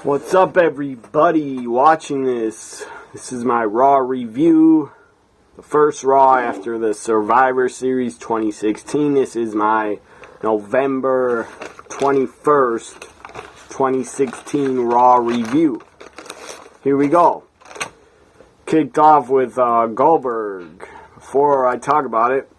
What's up, everybody watching this? This is my Raw review. The first Raw after the Survivor Series 2016. This is my November 21st, 2016 Raw review. Here we go. Kicked off with Goldberg. Before I talk about it,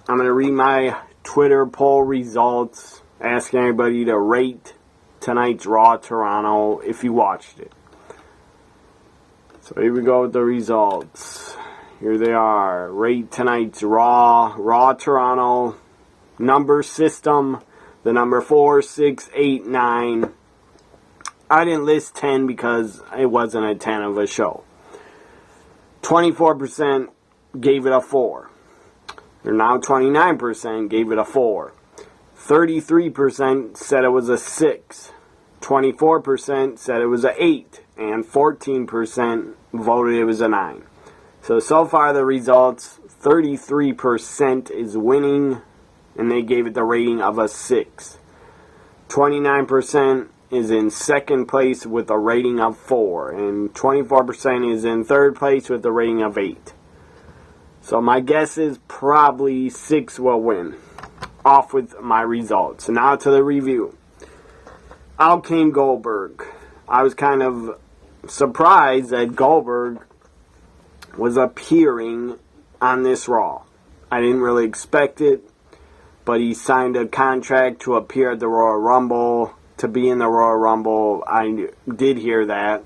I'm going to read my Twitter poll results, asking everybody to rate tonight's Raw Toronto if you watched it. So here we go with the results. Here they are. Rate tonight's Raw Toronto. Number system, the number 4, 6, 8, 9. I didn't list 10 because it wasn't a 10 of a show. 24% gave it a 4. Or now 29% gave it a 4. 33% said it was a 6. 24% said it was a 8. And 14% voted it was a 9. So far the results, 33% is winning, and they gave it the rating of a 6. 29% is in second place with a rating of 4. And 24% is in third place with a rating of 8. So my guess is probably 6 will win. Off with my results. So now to the review. Out came Goldberg. I was kind of surprised that Goldberg was appearing on this Raw. I didn't really expect it, but he signed a contract to appear at the Royal Rumble, to be in the Royal Rumble. I did hear that.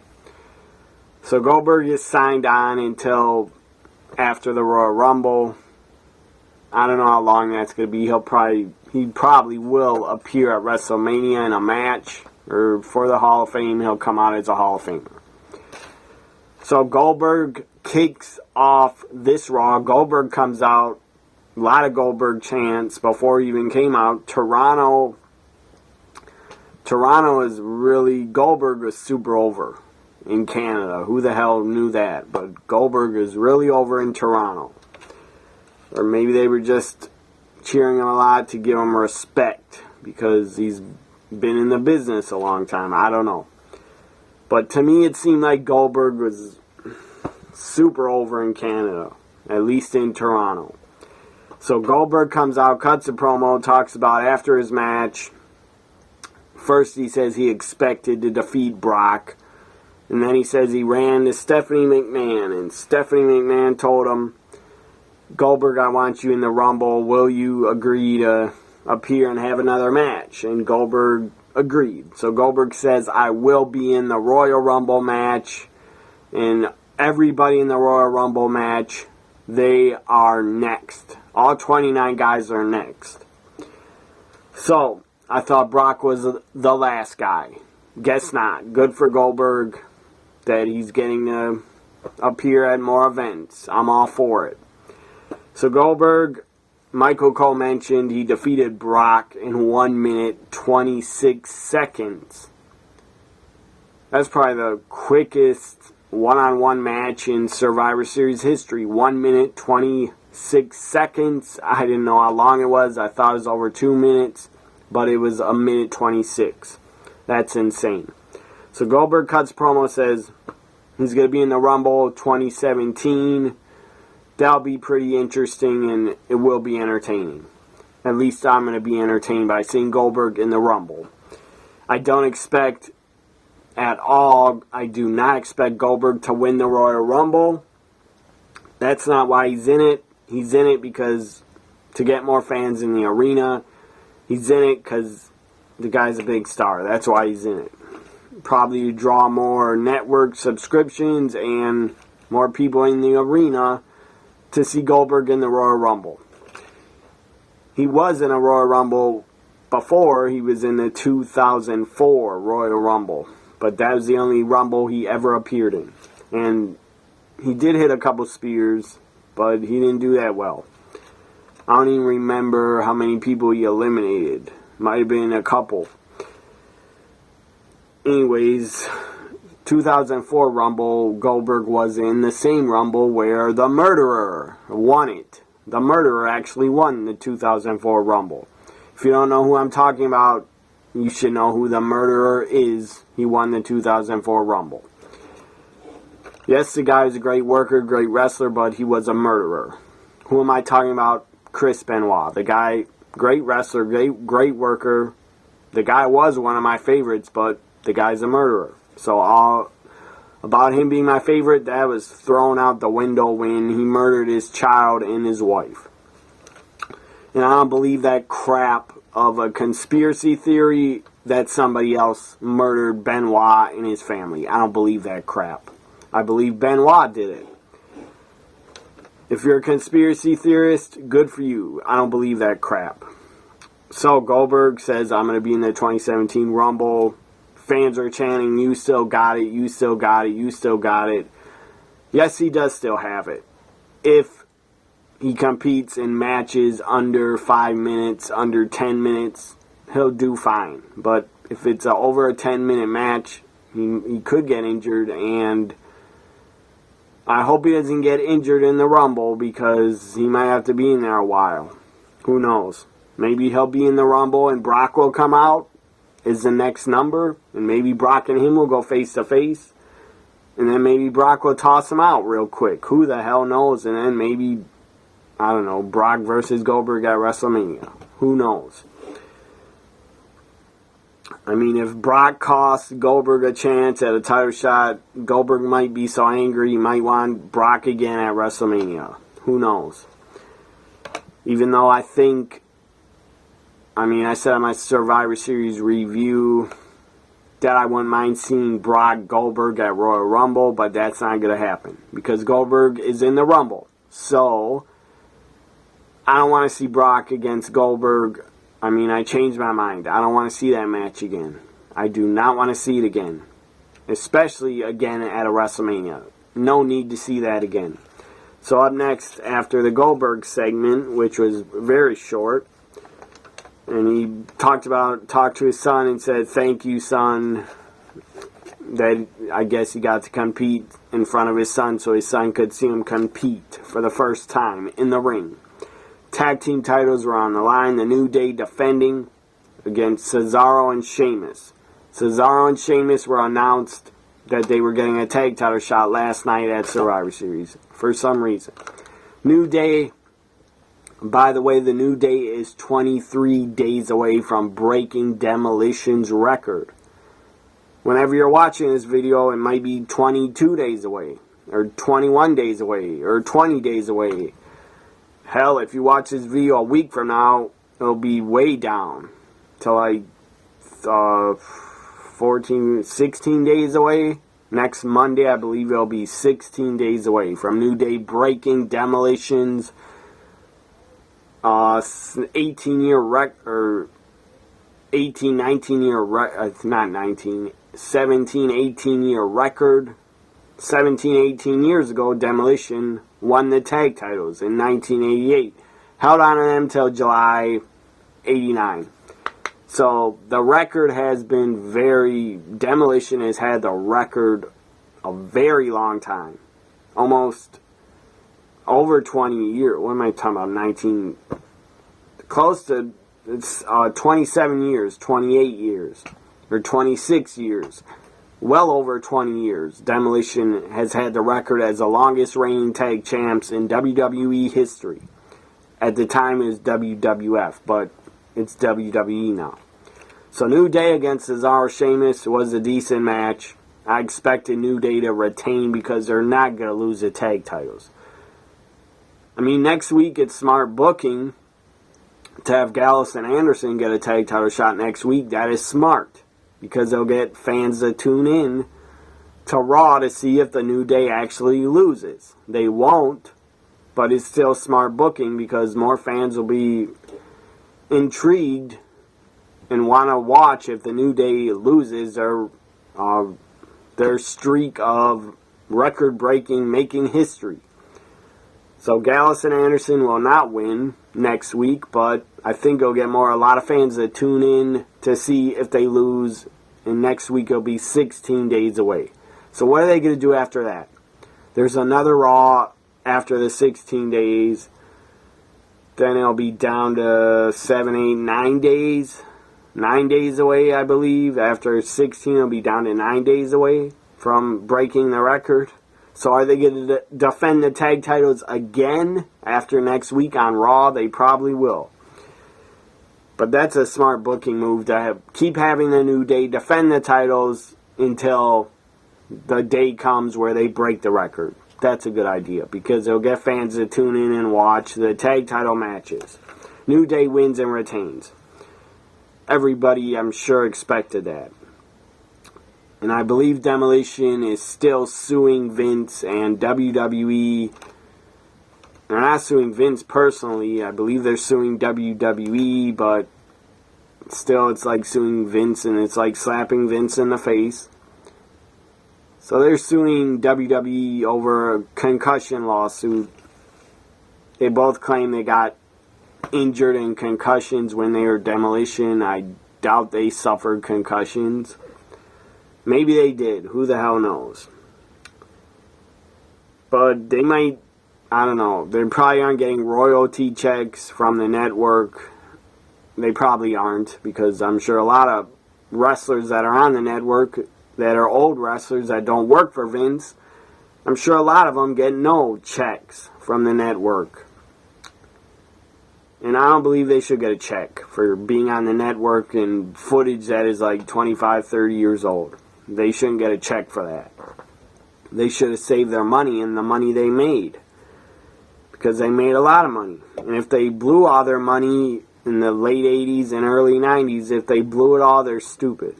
So Goldberg is signed on until after the Royal Rumble. I don't know how long that's going to be. He probably will appear at WrestleMania in a match, or for the Hall of Fame, he'll come out as a Hall of Famer. So Goldberg kicks off this Raw. Goldberg comes out. A lot of Goldberg chants before he even came out. Toronto is really, Goldberg was super over in Canada. Who the hell knew that? But Goldberg is really over in Toronto. Or maybe they were just cheering him a lot to give him respect because he's been in the business a long time. I don't know. But to me, it seemed like Goldberg was super over in Canada, at least in Toronto. So Goldberg comes out, cuts a promo, talks about after his match. First, he says he expected to defeat Brock. And then he says he ran to Stephanie McMahon. And Stephanie McMahon told him, Goldberg, I want you in the Rumble. Will you agree to appear and have another match? And Goldberg agreed. So Goldberg says, I will be in the Royal Rumble match. And everybody in the Royal Rumble match, they are next. All 29 guys are next. So, I thought Brock was the last guy. Guess not. Good for Goldberg that he's getting to appear at more events. I'm all for it. So Goldberg, Michael Cole mentioned he defeated Brock in 1 minute 26 seconds. That's probably the quickest one-on-one match in Survivor Series history. 1 minute 26 seconds. I didn't know how long it was. I thought it was over 2 minutes, but it was 1 minute 26. That's insane. So Goldberg cuts promo, says he's going to be in the Rumble 2017. That'll be pretty interesting, and it will be entertaining. At least I'm going to be entertained by seeing Goldberg in the Rumble. I don't expect at all, I do not expect Goldberg to win the Royal Rumble. That's not why he's in it. He's in it because to get more fans in the arena. He's in it because the guy's a big star. That's why he's in it. Probably to draw more network subscriptions and more people in the arena to see Goldberg in the Royal Rumble. He was in a Royal Rumble before. He was in the 2004 Royal Rumble. But that was the only Rumble he ever appeared in. And he did hit a couple spears, but he didn't do that well. I don't even remember how many people he eliminated. Might have been a couple. Anyways, 2004 Rumble, Goldberg was in the same Rumble where the Murderer won it. The Murderer actually won the 2004 Rumble. If you don't know who I'm talking about, you should know who the murderer is. He won the 2004 Rumble. Yes, the guy was a great worker, great wrestler, but he was a murderer. Who am I talking about? Chris Benoit. The guy, great wrestler, great worker. The guy was one of my favorites, but the guy's a murderer. So all about him being my favorite, that was thrown out the window when he murdered his child and his wife. And I don't believe that crap of a conspiracy theory that somebody else murdered Benoit and his family. I don't believe that crap. I believe Benoit did it. If you're a conspiracy theorist, good for you. I don't believe that crap. So Goldberg says, I'm going to be in the 2017 Rumble. Fans are chanting, you still got it, you still got it, you still got it. Yes, he does still have it. If he competes in matches under 5 minutes, under 10 minutes, he'll do fine. But if it's over a 10-minute match, he could get injured, and I hope he doesn't get injured in the Rumble because he might have to be in there a while. Who knows? Maybe he'll be in the Rumble and Brock will come out as the next number, and maybe Brock and him will go face to face, and then maybe Brock will toss him out real quick. Who the hell knows? And then maybe, I don't know, Brock versus Goldberg at WrestleMania. Who knows? I mean, if Brock costs Goldberg a chance at a title shot, Goldberg might be so angry he might want Brock again at WrestleMania. Who knows? Even though I think, I said in my Survivor Series review that I wouldn't mind seeing Brock Goldberg at Royal Rumble, but that's not going to happen because Goldberg is in the Rumble. So, I don't want to see Brock against Goldberg. I changed my mind. I don't want to see that match again. I do not want to see it again. Especially again at a WrestleMania. No need to see that again. So up next, after the Goldberg segment, which was very short, and he talked to his son and said, thank you, son, that I guess he got to compete in front of his son so his son could see him compete for the first time in the ring. Tag team titles were on the line. The New Day defending against Cesaro and Sheamus. Cesaro and Sheamus were announced that they were getting a tag title shot last night at Survivor Series for some reason. New Day, by the way, the New Day is 23 days away from breaking Demolition's record. Whenever you're watching this video, it might be 22 days away, or 21 days away, or 20 days away. Hell, if you watch this video a week from now, it'll be way down to like 16 days away. Next Monday, I believe it'll be 16 days away from New Day breaking Demolition's 18-year record, 18-year record. 18 years ago, Demolition won the tag titles in 1988. Held on to them till July 89. So the record has been Demolition has had the record a very long time. Almost over 20 years. What am I talking about? Close to 27 years, 28 years, or 26 years. Well over 20 years. Demolition has had the record as the longest reigning tag champs in WWE history. At the time it was WWF, but it's WWE now. So New Day against Cesaro Sheamus was a decent match. I expected New Day to retain because they're not going to lose the tag titles. Next week it's smart booking to have Gallus and Anderson get a tag title shot next week. That is smart. Because they'll get fans to tune in to Raw to see if the New Day actually loses. They won't, but it's still smart booking because more fans will be intrigued and want to watch if the New Day loses their streak of record-breaking, making history. So Gallus and Anderson will not win next week, but I think it'll get a lot of fans that tune in to see if they lose, and next week it'll be 16 days away. So what are they going to do after that? There's another Raw after the 16 days. Then it'll be down to 7, 8, 9 days. 9 days away, I believe. After 16, it'll be down to 9 days away from breaking the record. So are they going to defend the tag titles again after next week on Raw? They probably will. But that's a smart booking move to keep having the New Day defend the titles until the day comes where they break the record. That's a good idea because it'll get fans to tune in and watch the tag title matches. New Day wins and retains. Everybody, I'm sure, expected that. And I believe Demolition is still suing Vince and WWE. They're not suing Vince personally. I believe they're suing WWE, but still it's like suing Vince and it's like slapping Vince in the face. So they're suing WWE over a concussion lawsuit. They both claim they got injured in concussions when they were Demolition. I doubt they suffered concussions. Maybe they did. Who the hell knows? But they might, I don't know. They probably aren't getting royalty checks from the network. They probably aren't because I'm sure a lot of wrestlers that are on the network that are old wrestlers that don't work for Vince, I'm sure a lot of them get no checks from the network. And I don't believe they should get a check for being on the network and footage that is like 25, 30 years old. They shouldn't get a check for that. They should have saved their money and the money they made. Because they made a lot of money. And if they blew all their money in the late 80s and early 90s, if they blew it all, they're stupid.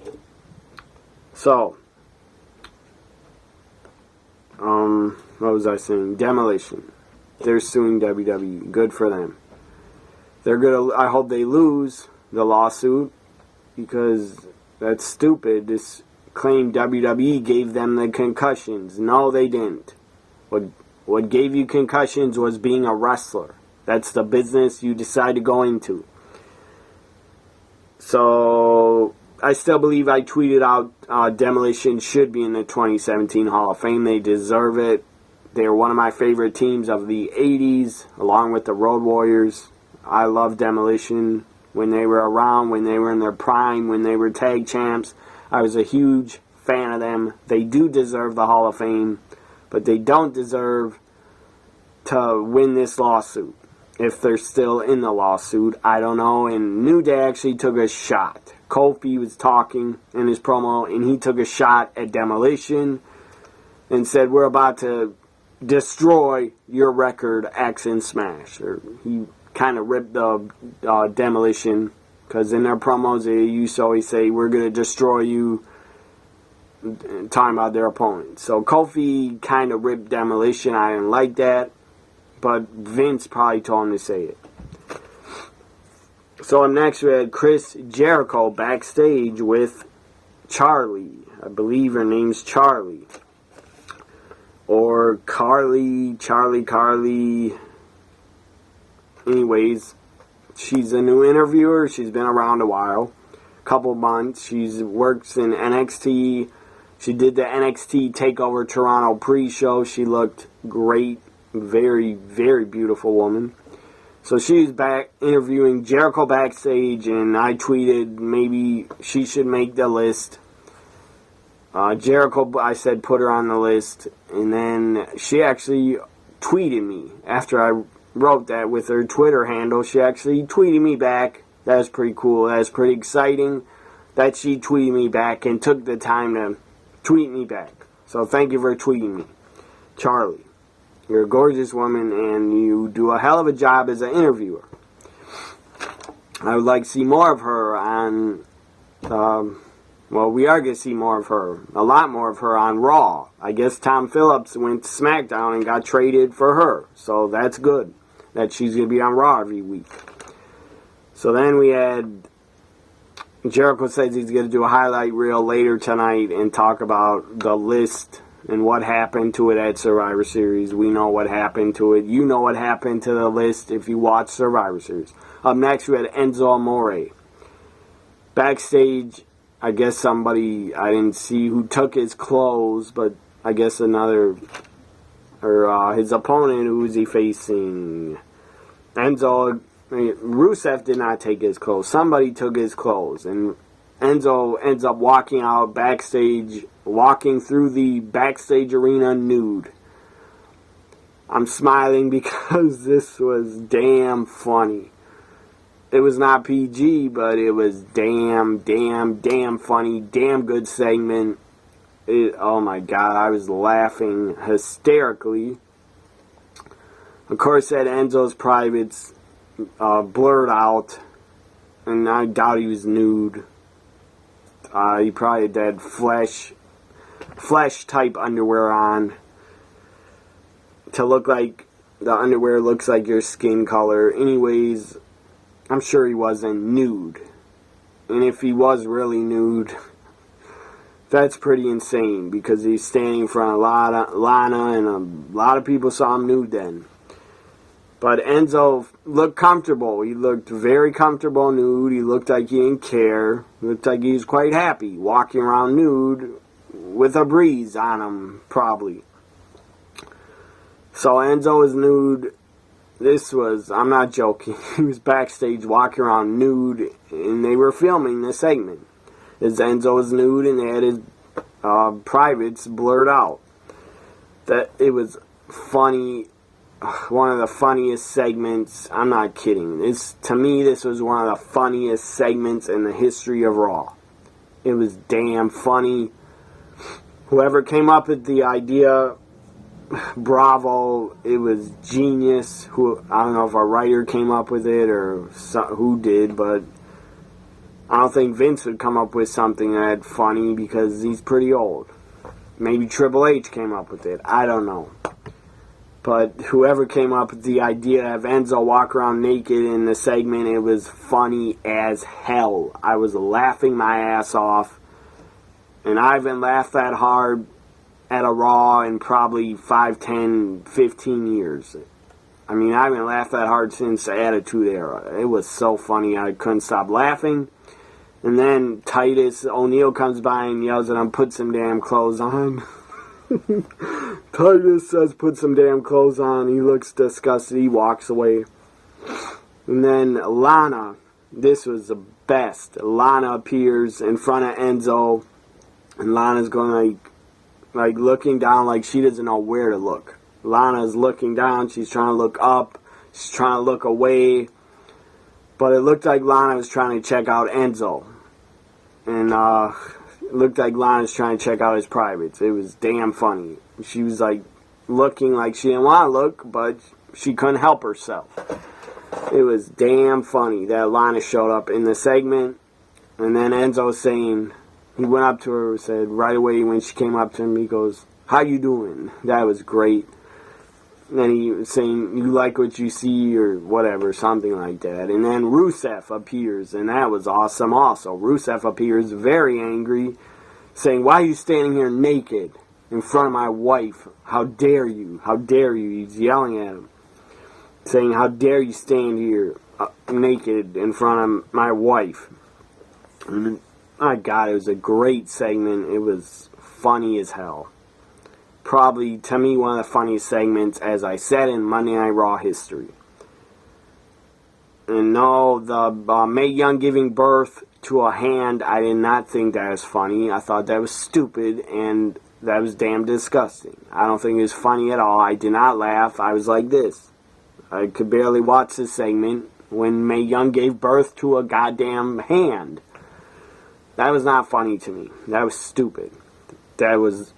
So, what was I saying? Demolition. They're suing WWE. Good for them. They're gonna. I hope they lose the lawsuit because that's stupid. This claim WWE gave them the concussions. No, they didn't. What gave you concussions was being a wrestler. That's the business you decide to go into. So I still believe I tweeted out Demolition should be in the 2017 Hall of Fame. They deserve it. They're one of my favorite teams of the 80s, along with the Road Warriors. I love Demolition when they were around, when they were in their prime, when they were tag champs. I was a huge fan of them. They do deserve the Hall of Fame, but they don't deserve to win this lawsuit. If they're still in the lawsuit, I don't know. And New Day actually took a shot. Kofi was talking in his promo, and he took a shot at Demolition and said, "We're about to destroy your record, X and Smash." Or he kind of ripped the Demolition, because in their promos they used to always say, "We're going to destroy you," talking about their opponent. So Kofi kind of ripped Demolition. I didn't like that, but Vince probably told him to say it. So next we had Chris Jericho backstage with Charlie. I believe her name's Charlie. Or Carly. Anyways, she's a new interviewer. She's been around a while. Couple months. She works in NXT. She did the NXT TakeOver Toronto pre-show. She looked great. Very, very beautiful woman. So she's back interviewing Jericho backstage, and I tweeted maybe she should make the list. Jericho, I said, put her on the list. And then she actually tweeted me after I wrote that with her Twitter handle. She actually tweeted me back. That was pretty cool. That was pretty exciting that she tweeted me back and took the time to tweet me back. So thank you for tweeting me. Charlie, you're a gorgeous woman and you do a hell of a job as an interviewer. I would like to see more of her on, well, we are going to see more of her, a lot more of her on Raw. I guess Tom Phillips went to SmackDown and got traded for her. So that's good that she's going to be on Raw every week. So then we had Jericho says he's going to do a highlight reel later tonight and talk about the list and what happened to it at Survivor Series. We know what happened to it. You know what happened to the list if you watch Survivor Series. Up next, we had Enzo Amore. Backstage, I guess somebody, I didn't see who took his clothes, but I guess another, or his opponent, who is he facing? Enzo Rusev did not take his clothes. Somebody took his clothes, and Enzo ends up walking out backstage, walking through the backstage arena nude. I'm smiling because this was damn funny. It was not PG, but it was damn funny, damn good segment. Oh my god, I was laughing hysterically. Of course, that Enzo's privates blurred out, and I doubt he was nude. He probably had that flesh type underwear on to look like the underwear looks like your skin color. Anyways, I'm sure he wasn't nude. And if he was really nude, that's pretty insane because he's standing in front of Lana, and a lot of people saw him nude then. But Enzo looked comfortable. He looked very comfortable nude. He looked like he didn't care. He looked like he was quite happy walking around nude with a breeze on him, probably. So Enzo was nude. I'm not joking. He was backstage walking around nude, and they were filming this segment. As Enzo was nude, and they had his privates blurred out. That it was funny. One of the funniest segments. I'm not kidding. To me, this was one of the funniest segments in the history of Raw. It was damn funny. Whoever came up with the idea, bravo. It was genius. I don't know if a writer came up with it or who did, but I don't think Vince would come up with something that funny because he's pretty old. Maybe Triple H came up with it. I don't know. But whoever came up with the idea to have Enzo walk around naked in the segment, it was funny as hell. I was laughing my ass off. And I haven't laughed that hard at a Raw in probably 5, 10, 15 years. I mean, I haven't laughed that hard since the Attitude Era. It was so funny, I couldn't stop laughing. And then Titus O'Neil comes by and yells at him, "Put some damn clothes on." Titus says, "Put some damn clothes on." He looks disgusted. He walks away. And then Lana. This was the best. Lana appears in front of Enzo. And Lana's going like looking down like she doesn't know where to look. Lana's looking down. She's trying to look up. She's trying to look away. But it looked like Lana was trying to check out Enzo. And it looked like Lana's trying to check out his privates. It was damn funny. She was like looking like she didn't want to look, but she couldn't help herself. It was damn funny that Lana showed up in the segment. And then Enzo saying, he went up to her and said right away when she came up to him, he goes, "How you doing?" That was great. And then he was saying, "You like what you see," or whatever, something like that. And then Rusev appears, and that was awesome also. Rusev appears very angry, saying, "Why are you standing here naked in front of my wife? How dare you? How dare you?" He's yelling at him, saying, "How dare you stand here naked in front of my wife?" And my God, it was a great segment. It was funny as hell. Probably, to me, one of the funniest segments, as I said, in Monday Night Raw history. And no, the Mae Young giving birth to a hand, I did not think that was funny. I thought that was stupid, and that was damn disgusting. I don't think it was funny at all. I did not laugh. I was like this. I could barely watch this segment when Mae Young gave birth to a goddamn hand. That was not funny to me. That was stupid. That was...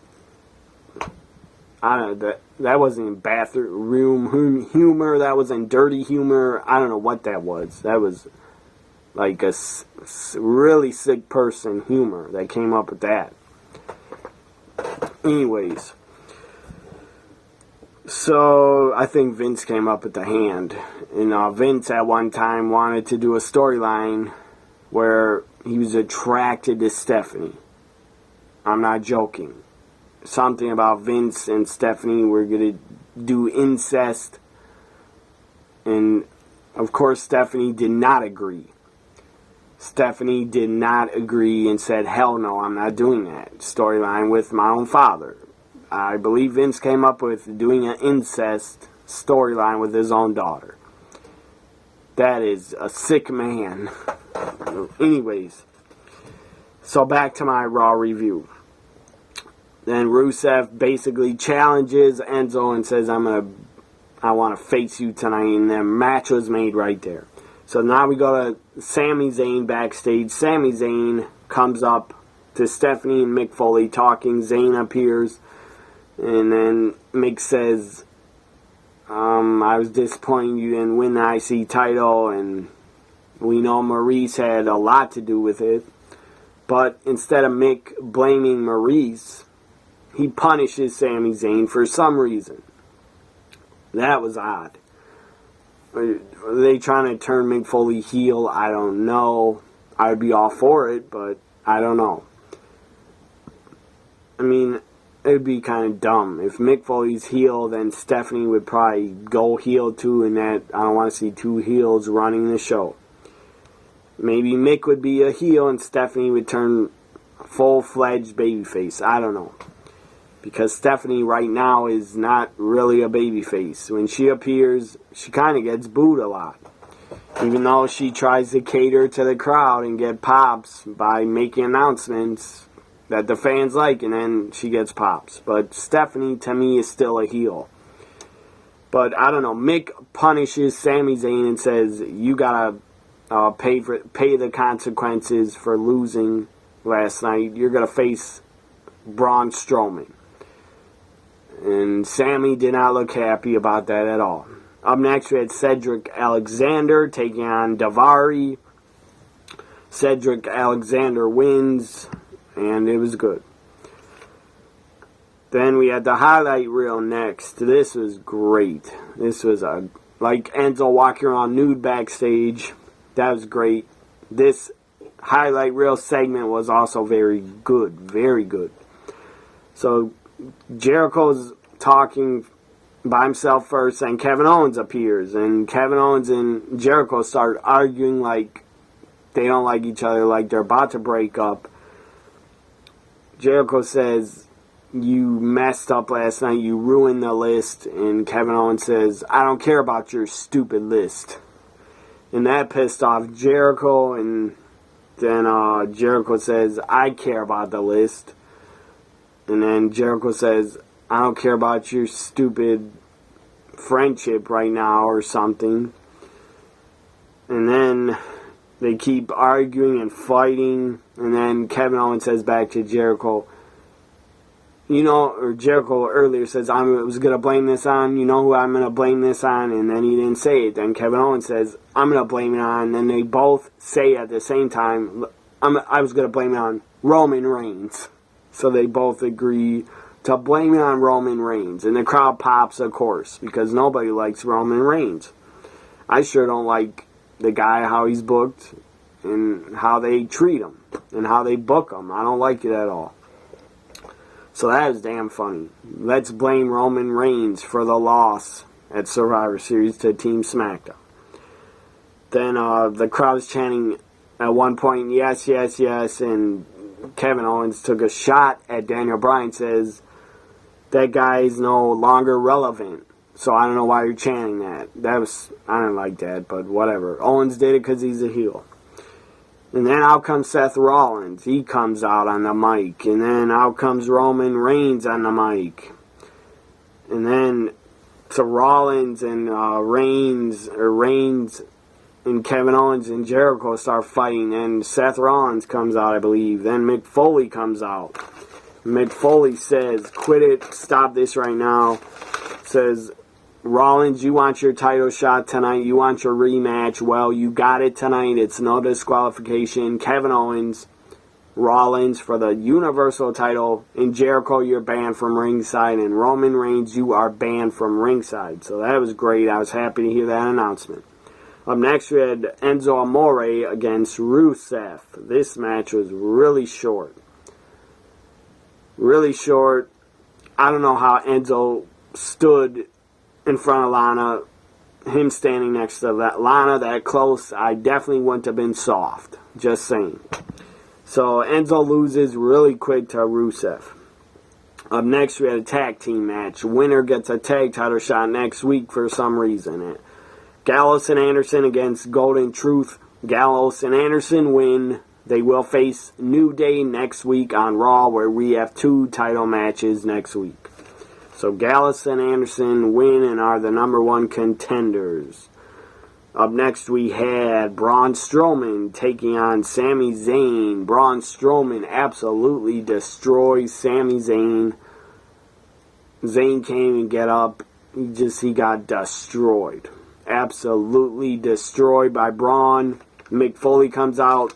I don't know, that wasn't in bathroom humor, that was in dirty humor, I don't know what that was. That was like a really sick person humor that came up with that. Anyways, so I think Vince came up with the hand. And Vince at one time wanted to do a storyline where he was attracted to Stephanie. I'm not joking. Something about Vince and Stephanie were going to do incest. And, of course, Stephanie did not agree. Stephanie did not agree and said, "Hell no, I'm not doing that." Storyline with my own father. I believe Vince came up with doing an incest storyline with his own daughter. That is a sick man. Anyways, so back to my Raw review. Then Rusev basically challenges Enzo and says, I want to face you tonight. And the match was made right there. So now we go to Sami Zayn backstage. Sami Zayn comes up to Stephanie and Mick Foley talking. Zayn appears. And then Mick says, I was disappointed you didn't win the IC title. And we know Maurice had a lot to do with it. But instead of Mick blaming Maurice, he punishes Sami Zayn for some reason. That was odd. Are they trying to turn Mick Foley heel? I don't know. I would be all for it, but I don't know. I mean, it would be kind of dumb. If Mick Foley's heel, then Stephanie would probably go heel too, and that I don't want to see two heels running the show. Maybe Mick would be a heel and Stephanie would turn full-fledged babyface. I don't know. Because Stephanie right now is not really a babyface. When she appears, she kind of gets booed a lot. Even though she tries to cater to the crowd and get pops by making announcements that the fans like, and then she gets pops. But Stephanie, to me, is still a heel. But I don't know. Mick punishes Sami Zayn and says, you gotta pay the consequences for losing last night. You're gonna face Braun Strowman. And Sami did not look happy about that at all. Up next, we had Cedric Alexander taking on Daivari. Cedric Alexander wins, and it was good. Then we had the highlight reel next. This was great. This was like Enzo walking around nude backstage. That was great. This highlight reel segment was also very good. Very good. So Jericho's talking by himself first, and Kevin Owens appears. And Kevin Owens and Jericho start arguing like they don't like each other, like they're about to break up. Jericho says, you messed up last night, you ruined the list. And Kevin Owens says, I don't care about your stupid list. And that pissed off Jericho, and then Jericho says, I care about the list. And then Jericho says, I don't care about your stupid friendship right now or something. And then they keep arguing and fighting. And then Kevin Owens says back to Jericho, or Jericho earlier says, I was going to blame this on, you know who I'm going to blame this on? And then he didn't say it. Then Kevin Owens says, I'm going to blame it on. And then they both say at the same time, I was going to blame it on Roman Reigns. So they both agree to blame it on Roman Reigns. And the crowd pops, of course, because nobody likes Roman Reigns. I sure don't like the guy, how he's booked, and how they treat him, and how they book him. I don't like it at all. So that is damn funny. Let's blame Roman Reigns for the loss at Survivor Series to Team SmackDown. Then the crowd's chanting at one point, yes, yes, yes, and Kevin Owens took a shot at Daniel Bryan, says, that guy is no longer relevant. So I don't know why you're chanting that. I don't like that, but whatever. Owens did it because he's a heel. And then out comes Seth Rollins. He comes out on the mic. And then out comes Roman Reigns on the mic. And then to Rollins and Reigns and Kevin Owens and Jericho start fighting. And Seth Rollins comes out, I believe. Then Mick Foley comes out. Mick Foley says, quit it, stop this right now. Says, Rollins, you want your title shot tonight, you want your rematch, well, you got it tonight, it's no disqualification. Kevin Owens, Rollins for the Universal title, and Jericho, you're banned from ringside, and Roman Reigns, you are banned from ringside. So that was great, I was happy to hear that announcement. Up next we had Enzo Amore against Rusev. This match was really short. Really short. I don't know how Enzo stood in front of Lana. Him standing next to that Lana that close, I definitely wouldn't have been soft. Just saying. So Enzo loses really quick to Rusev. Up next we had a tag team match. Winner gets a tag title shot next week for some reason. Gallows and Anderson against Golden Truth. Gallows and Anderson win. They will face New Day next week on Raw, where we have 2 title matches next week. So Gallows and Anderson win and are the number 1 contenders. Up next we had Braun Strowman taking on Sami Zayn. Braun Strowman absolutely destroys Sami Zayn. Zayn can't even get up. He got destroyed. Absolutely destroyed by Braun. Mick Foley comes out,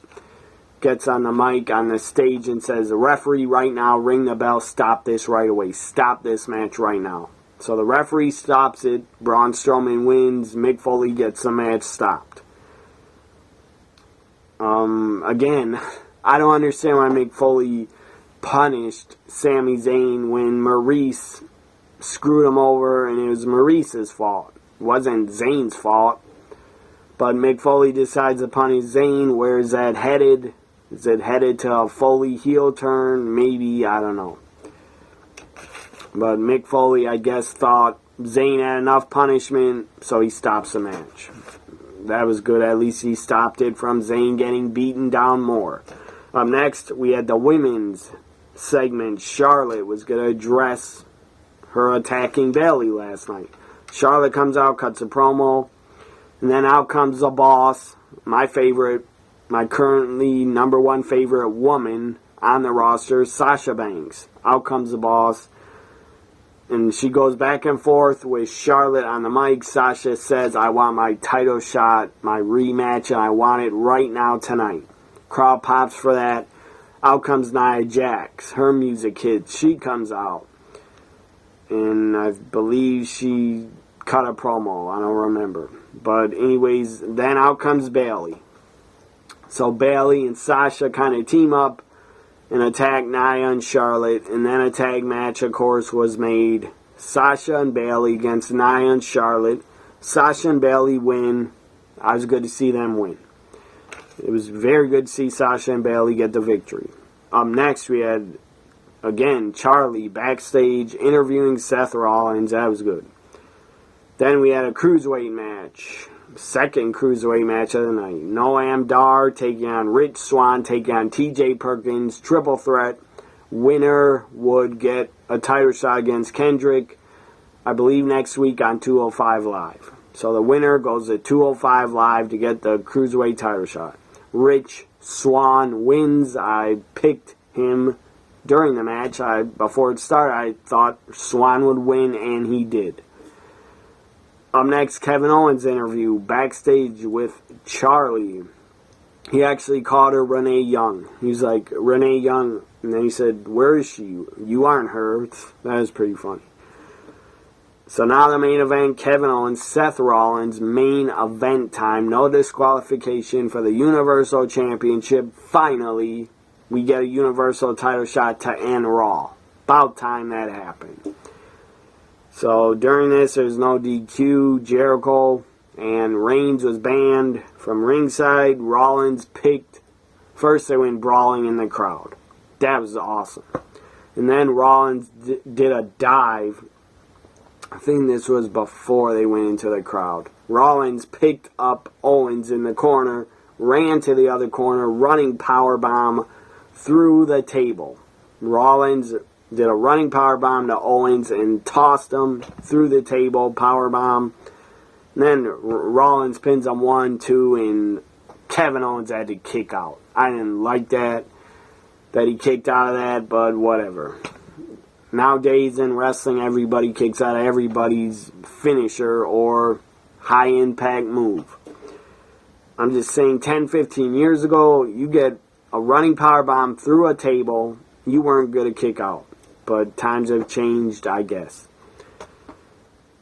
gets on the mic on the stage and says, "The referee right now, ring the bell, stop this right away. Stop this match right now." So the referee stops it. Braun Strowman wins. Mick Foley gets the match stopped. Again, I don't understand why Mick Foley punished Sami Zayn when Maurice screwed him over and it was Maurice's fault. It wasn't Zayn's fault. But Mick Foley decides to punish Zayn. Where is that headed? Is it headed to a Foley heel turn? Maybe, I don't know. But Mick Foley, I guess, thought Zayn had enough punishment, so he stops the match. That was good. At least he stopped it from Zayn getting beaten down more. Up next, we had the women's segment. Charlotte was going to address her attacking Bayley last night. Charlotte comes out, cuts a promo, and then out comes the boss, my favorite, my currently number 1 favorite woman on the roster, Sasha Banks. Out comes the boss, and she goes back and forth with Charlotte on the mic. Sasha says, "I want my title shot, my rematch, and I want it right now tonight." Crowd pops for that. Out comes Nia Jax. Her music hits. She comes out. And I believe she cut a promo. I don't remember. But anyways, then out comes Bayley. So Bayley and Sasha kind of team up and attack Nia and Charlotte. And then a tag match, of course, was made. Sasha and Bayley against Nia and Charlotte. Sasha and Bayley win. I was good to see them win. It was very good to see Sasha and Bayley get the victory. Up next, we had, again, Charlie backstage interviewing Seth Rollins. That was good. Then we had a cruiserweight match. Second cruiserweight match of the night. Noam Dar taking on Rich Swann, taking on TJ Perkins. Triple threat. Winner would get a title shot against Kendrick, I believe next week on 205 Live. So the winner goes to 205 Live to get the cruiserweight title shot. Rich Swann wins. I picked him during the match. Before it started, I thought Swann would win, and he did. Up next, Kevin Owens interview backstage with Charlie. He actually called her Renee Young. He was like, "Renee Young," and then he said, "Where is she? You aren't her." That was pretty funny. So now the main event, Kevin Owens, Seth Rollins, main event time. No disqualification for the Universal Championship. Finally, we get a Universal title shot to end Raw. About time that happened. So during this, there's no DQ. Jericho and Reigns was banned from ringside. Rollins picked. First, they went brawling in the crowd. That was awesome. And then Rollins did a dive. I think this was before they went into the crowd. Rollins picked up Owens in the corner, ran to the other corner, running powerbomb through the table. Rollins did a running powerbomb to Owens and tossed him through the table, powerbomb. Then Rollins pins him 1-2, and Kevin Owens had to kick out. I didn't like that he kicked out of that, but whatever. Nowadays in wrestling, everybody kicks out of everybody's finisher or high-impact move. I'm just saying 10, 15 years ago, you get a running powerbomb through a table, you weren't going to kick out. But times have changed, I guess.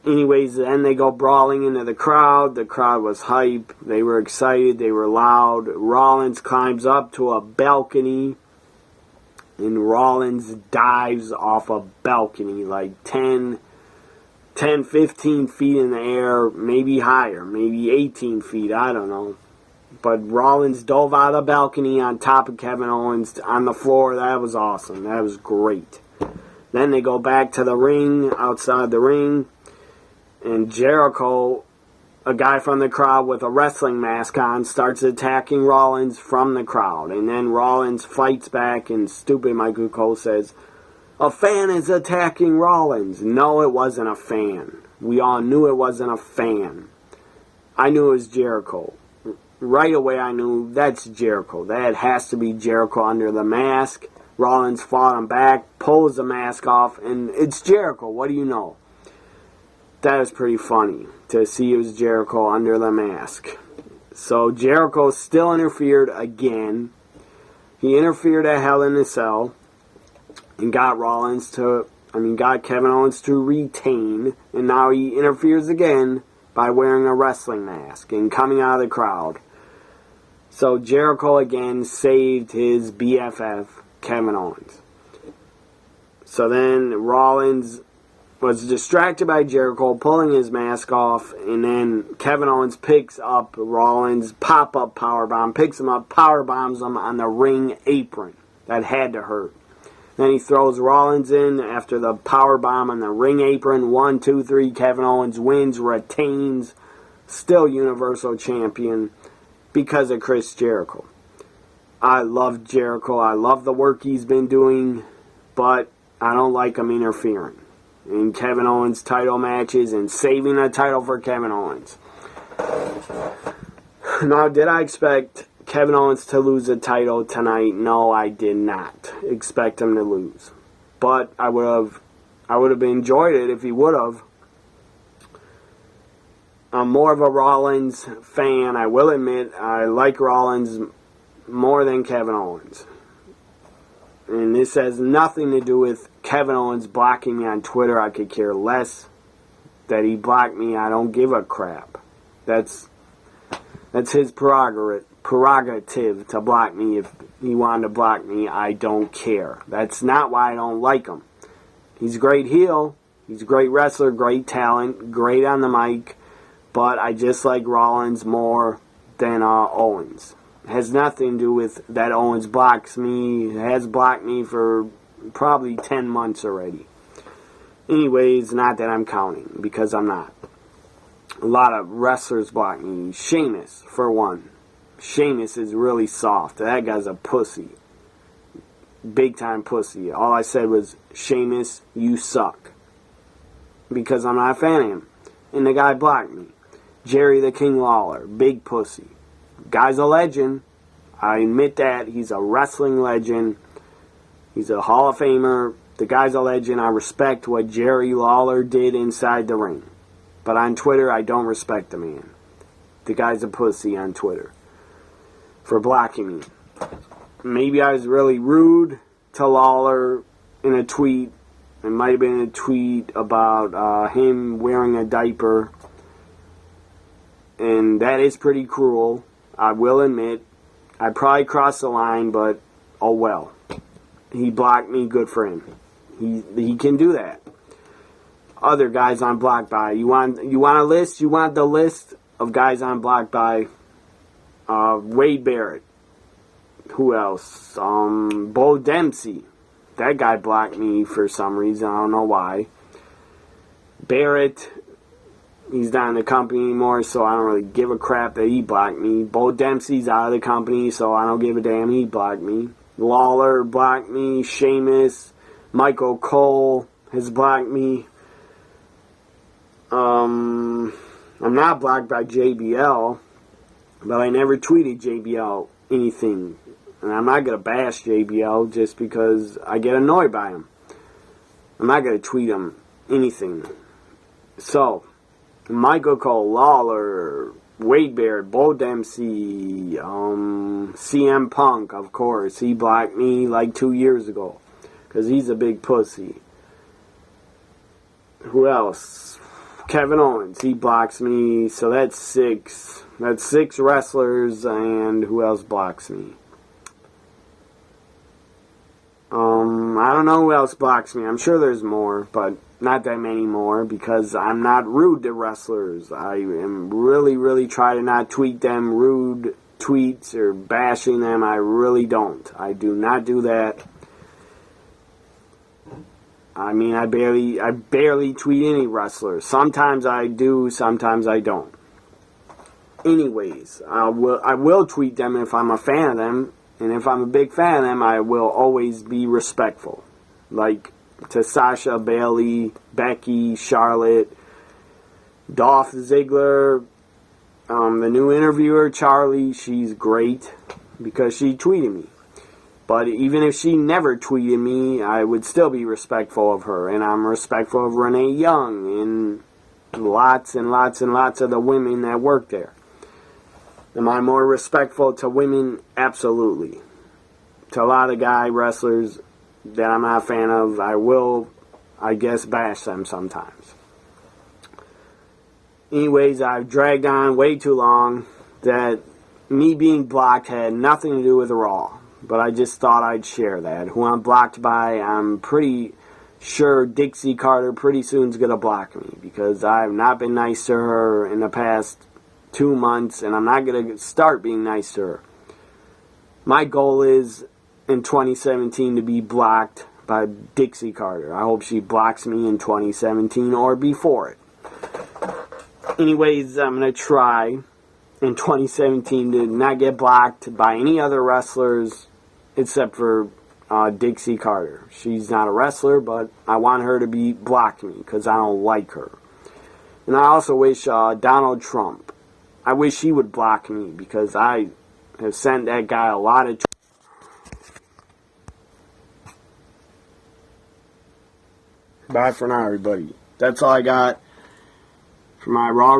Anyways, then they go brawling into the crowd. The crowd was hype. They were excited. They were loud. Rollins climbs up to a balcony. And Rollins dives off a balcony like 10, 15 feet in the air. Maybe higher. Maybe 18 feet. I don't know. But Rollins dove out of the balcony on top of Kevin Owens on the floor. That was awesome. That was great. Then they go back to the ring, outside the ring, and Jericho a guy from the crowd with a wrestling mask on starts attacking Rollins from the crowd. And then Rollins fights back, and stupid Michael Cole says, "A fan is attacking Rollins." No, it wasn't a fan. We all knew it wasn't a fan. I knew it was Jericho. Right away I knew that's Jericho. That has to be Jericho under the mask. Rollins fought him back, pulls the mask off, and it's Jericho. What do you know? That was pretty funny to see it was Jericho under the mask. So Jericho still interfered again. He interfered at Hell in a Cell and got Kevin Owens to retain, and now he interferes again by wearing a wrestling mask and coming out of the crowd. So Jericho again saved his BFF, Kevin Owens. So then Rollins was distracted by Jericho pulling his mask off, and then Kevin Owens picks up Rollins' pop-up powerbomb, picks him up, powerbombs him on the ring apron. That had to hurt. Then he throws Rollins in after the powerbomb on the ring apron. 1, 2, 3, Kevin Owens wins, retains, still Universal Champion because of Chris Jericho. I love Jericho. I love the work he's been doing, but I don't like him interfering in Kevin Owens title matches and saving a title for Kevin Owens. Now, did I expect Kevin Owens to lose the title tonight? No, I did not expect him to lose. But I would have enjoyed it if he would have. I'm more of a Rollins fan. I will admit I like Rollins more than Kevin Owens. And this has nothing to do with Kevin Owens blocking me on Twitter. I could care less that he blocked me. I don't give a crap. That's his prerogative to block me. If he wanted to block me, I don't care. That's not why I don't like him. He's a great heel. He's a great wrestler, great talent, great on the mic. But I just like Rollins more than Owens. It has nothing to do with that Owens blocks me. It has blocked me for probably 10 months already. Anyways, not that I'm counting, because I'm not. A lot of wrestlers block me. Sheamus, for one. Sheamus is really soft. That guy's a pussy. Big time pussy. All I said was, Sheamus, you suck. Because I'm not a fan of him. And the guy blocked me. Jerry the King Lawler, big pussy. Guy's a legend. I admit that. He's a wrestling legend. He's a Hall of Famer. The guy's a legend. I respect what Jerry Lawler did inside the ring. But on Twitter, I don't respect the man. The guy's a pussy on Twitter for blocking me. Maybe I was really rude to Lawler in a tweet. It might have been a tweet about him wearing a diaper. And that is pretty cruel. I will admit. I probably crossed the line, but oh well. He blocked me, good for him. He can do that. Other guys I'm blocked by. You want a list? You want the list of guys I'm blocked by? Wade Barrett. Who else? Bo Dempsey. That guy blocked me for some reason. I don't know why. Barrett. He's not in the company anymore, so I don't really give a crap that he blocked me. Bo Dempsey's out of the company, so I don't give a damn he blocked me. Lawler blocked me. Sheamus. Michael Cole has blocked me. I'm not blocked by JBL, but I never tweeted JBL anything. And I'm not going to bash JBL just because I get annoyed by him. I'm not going to tweet him anything. So, Michael Cole, Lawler, Wade Barrett, Bo Dempsey, CM Punk, of course. He blocked me like 2 years ago because he's a big pussy. Who else? Kevin Owens, he blocks me, so that's 6. That's 6 wrestlers, and who else blocks me? I don't know who else blocks me. I'm sure there's more, but not that many more, because I'm not rude to wrestlers. I am really try to not tweet them rude tweets or bashing them. I really don't. I do not do that. I mean, I barely tweet any wrestlers. Sometimes I do, sometimes I don't. anyways. I will tweet them if I'm a fan of them, and if I'm a big fan of them, I will always be respectful. Like to Sasha, Bailey, Becky, Charlotte, Dolph Ziggler, the new interviewer, Charlie, she's great because she tweeted me. But even if she never tweeted me, I would still be respectful of her. And I'm respectful of Renee Young and lots and lots and lots of the women that work there. Am I more respectful to women? Absolutely. To a lot of guy wrestlers that I'm not a fan of, I will, I guess, bash them sometimes. Anyways, I've dragged on way too long. That me being blocked had nothing to do with Raw. But I just thought I'd share that. Who I'm blocked by, I'm pretty sure Dixie Carter pretty soon is going to block me. Because I've not been nice to her in the past 2 months. And I'm not going to start being nice to her. My goal is in 2017 to be blocked by Dixie Carter. I hope she blocks me in 2017 or before it. Anyways, I'm going to try in 2017 to not get blocked by any other wrestlers except for Dixie Carter. She's not a wrestler, but I want her to block me because I don't like her. And I also wish Donald Trump, I wish he would block me because I have sent that guy a lot of Bye for now, everybody. That's all I got for my Raw